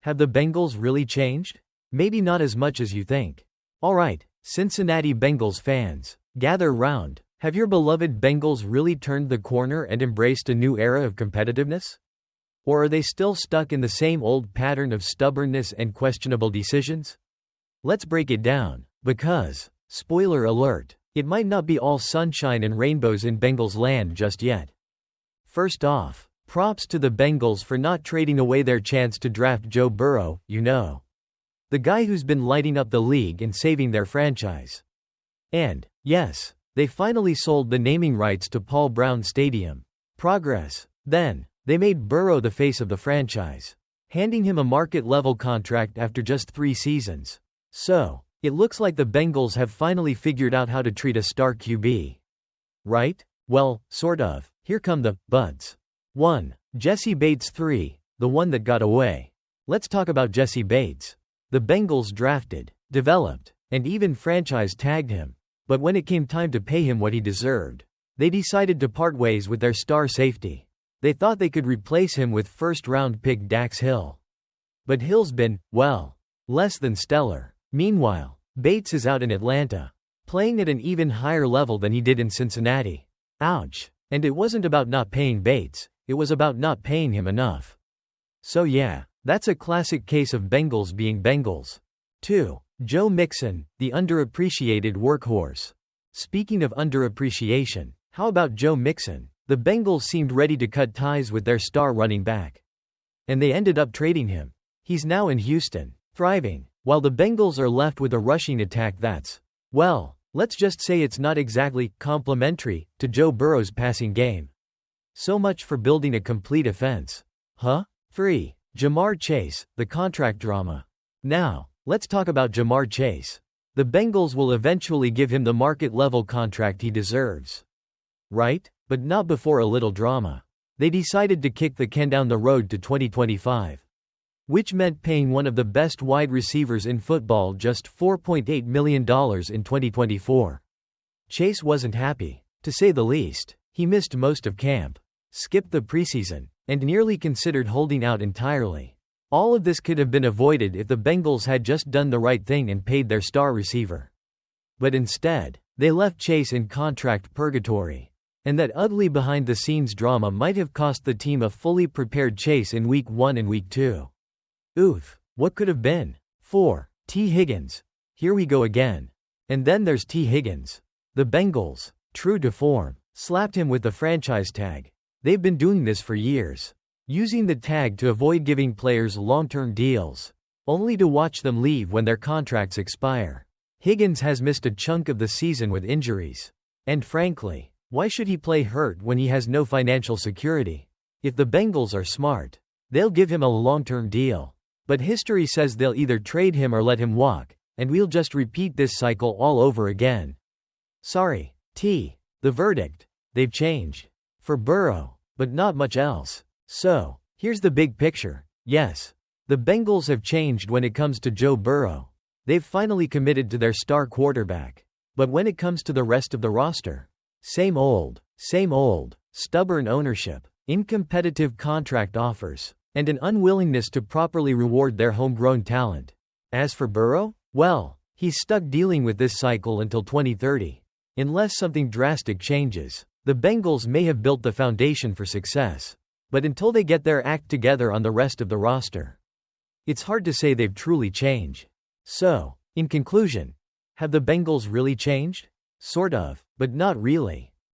Have the Bengals really changed? Maybe not as much as you think. Alright, Cincinnati Bengals fans, gather round. Have your beloved Bengals really turned the corner and embraced a new era of competitiveness? Or are they still stuck in the same old pattern of stubbornness and questionable decisions? Let's break it down, because, spoiler alert, it might not be all sunshine and rainbows in Bengals land just yet. First off, props to the Bengals for not trading away their chance to draft Joe Burrow, the guy who's been lighting up the league and saving their franchise. And, yes, they finally sold the naming rights to Paul Brown Stadium. Progress. Then, they made Burrow the face of the franchise, handing him a market-level contract after just 3 seasons. So, it looks like the Bengals have finally figured out how to treat a star QB. Right? Well, sort of. Here come the buts. 1. Jessie Bates III, the one that got away. Let's talk about Jessie Bates. The Bengals drafted, developed, and even franchise tagged him. But when it came time to pay him what he deserved, they decided to part ways with their star safety. They thought they could replace him with first-round pick Dax Hill. But Hill's been, well, less than stellar. Meanwhile, Bates is out in Atlanta, playing at an even higher level than he did in Cincinnati. Ouch. And it wasn't about not paying Bates, it was about not paying him enough. So yeah, that's a classic case of Bengals being Bengals. 2. Joe Mixon, the underappreciated workhorse. Speaking of underappreciation, how about Joe Mixon? The Bengals seemed ready to cut ties with their star running back. And they ended up trading him. He's now in Houston, thriving, while the Bengals are left with a rushing attack that's, well, let's just say it's not exactly complimentary to Joe Burrow's passing game. So much for building a complete offense. Huh? 3. Ja'Marr Chase, the contract drama. Now, let's talk about Ja'Marr Chase. The Bengals will eventually give him the market-level contract he deserves. Right? But not before a little drama. They decided to kick the can down the road to 2025. Which meant paying one of the best wide receivers in football just $4.8 million in 2024. Chase wasn't happy, to say the least. He missed most of camp, skipped the preseason, and nearly considered holding out entirely. All of this could have been avoided if the Bengals had just done the right thing and paid their star receiver. But instead, they left Chase in contract purgatory. And that ugly behind-the-scenes drama might have cost the team a fully prepared Chase in Week 1 and Week 2. Oof, what could have been? 4. T. Higgins. Here we go again. And then there's T. Higgins. The Bengals, true to form, slapped him with the franchise tag. They've been doing this for years, using the tag to avoid giving players long-term deals, only to watch them leave when their contracts expire. Higgins has missed a chunk of the season with injuries. And frankly, why should he play hurt when he has no financial security? If the Bengals are smart, they'll give him a long-term deal. But history says they'll either trade him or let him walk, and we'll just repeat this cycle all over again. Sorry, T. The verdict: they've changed. For Burrow, but not much else. So, here's the big picture. Yes, the Bengals have changed when it comes to Joe Burrow. They've finally committed to their star quarterback. But when it comes to the rest of the roster, same old, stubborn ownership, incompetitive contract offers, and an unwillingness to properly reward their homegrown talent. As for Burrow, well, he's stuck dealing with this cycle until 2030. Unless something drastic changes, the Bengals may have built the foundation for success. But until they get their act together on the rest of the roster, it's hard to say they've truly changed. So, in conclusion, have the Bengals really changed? Sort of, but not really.